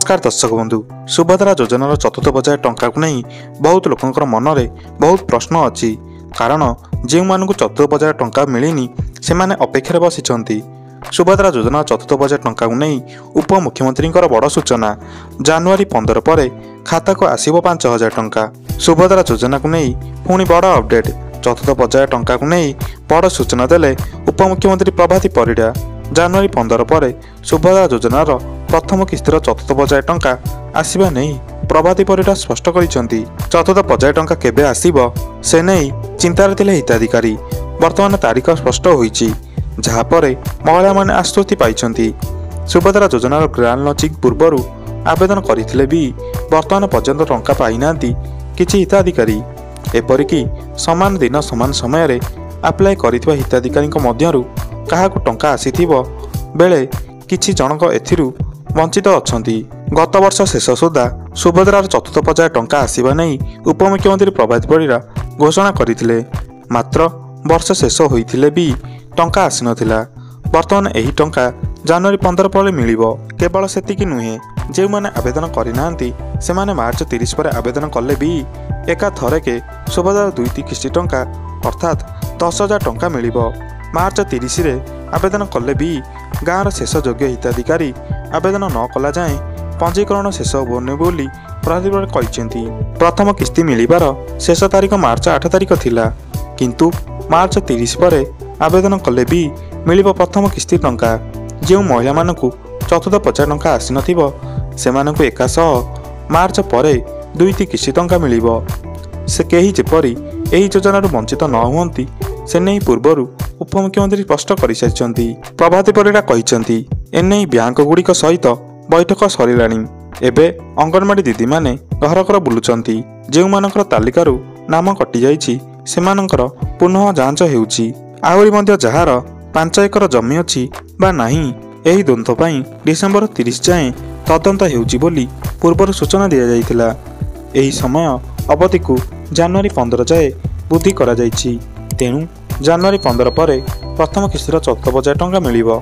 नमस्कार दर्शक बंधु सुभद्रा योजनार चतुर्थ पर्याय टंका को नहीं बहुत लोकंकर मनरे बहुत प्रश्न अच्छी कारण जो मानक चतुर्थ पर्याय टंका मिलनी से अपेक्षा बसी सुभद्रा योजना चतुर्थ पर्याय टंका को नहीं उपमुख्यमंत्री बड़ सूचना जनवरी 15 पर खाता को आसब 5000 टंका। सुभद्रा योजना को नहीं पुणी बड़ अपडेट चतुर्थ पर्याय टंका को नहीं बड़ सूचना देले उपमुख्यमंत्री प्रभाती परिड़ा। जनवरी 15 पर सुभद्रा योजनार प्रथम किस्तिर चतुर्थ पर्याय टंका आसवा नहीं प्रभाती परिड़ा स्पष्ट करिसेंती। चतुर्थ पर्याय टंका केबे आसीबो से नहीं चिंतार थिले हिताधिकारी। वर्तमान तारीख स्पष्ट होईची जहा पर महिला माने आश्वस्ति पाइछंती। सुभद्रा योजनार ग्रांड लॉन्चिंग पूर्वरु आवेदन करथिले भी वर्तमान पर्यंत टंका पाई नांती किछि हिताधिकारी। एपरिकी समान दिन समान समय रे अप्लाई करिथिबा हिताधिकारी मध्यरु काहाकु टंका आसीथिबो बेले किछि जनक एथिरु वंचित अछंती। गत वर्ष शेष सुधा सुभद्रार चतुर्थ पर्याय टंका आसीबा नहीं उपमुख्यमंत्री प्रभाती परिड़ा घोषणा करथिले। मात्र वर्ष शेष होइथिले भी टंका आसी नथिला। वर्तमान एही टंका जनवरी 15 पर मिलिबो। केवल सेतिकी नुहे जे माने आवेदन करिनांती से माने मार्च 30 पर आवेदन कले भी एका थरके सुभद्रार 2 किस्ती टंका अर्थात 10,000 टंका मिलिबो। मार्च 30 रे आवेदन कले भी गाँवर शेष योग्य हिताधिकारी आवेदन न कला जाए पंजीकरण शेष होने बोली प्रभाती कहते। प्रथम किस्ती मिलिबार शेष तारीख मार्च 8 तारीख थिला किंतु मार्च 30 पर आवेदन कले भी मिलिबो प्रथम किस्ती टंका। जो महिला मानकु चतुर्थ पर्याय टंका आसी नथिबो सेमानकु एकासह मार्च पर 2 किस्ती टंका मिलिबो। से केही जेपरी एही योजनारु वंचित न हुअंती से नहीं पूर्वरु उपमुख्यमंत्री स्पष्ट करिसारिछंती। प्रभाती परिड़ा कहिसंती एनै बैंक गुड़िक सहित बैठक सरिलाणी। एबे अंगनवाड़ी दीदी माने घर घर बुलुचंती। जेउ मानकर तालिकारु नाम कटि जाइछि सेमानकर पुनः जांच हेउछि। आहुरी मध्य जहार 5 एकर जमी अछि बा नाही एही द्वंद्व पई डिसेंबर 30 जाए तदंत हेउछि बोली पूर्वर सूचना दिया जाइथिला। एही समय अवधि को जनवरी 15 जाए वृद्धि करा जाइछि। तेणु जनवरी 15 पर प्रथम किस्तीर चतुर्थ पर्याय टंका मिलिबो।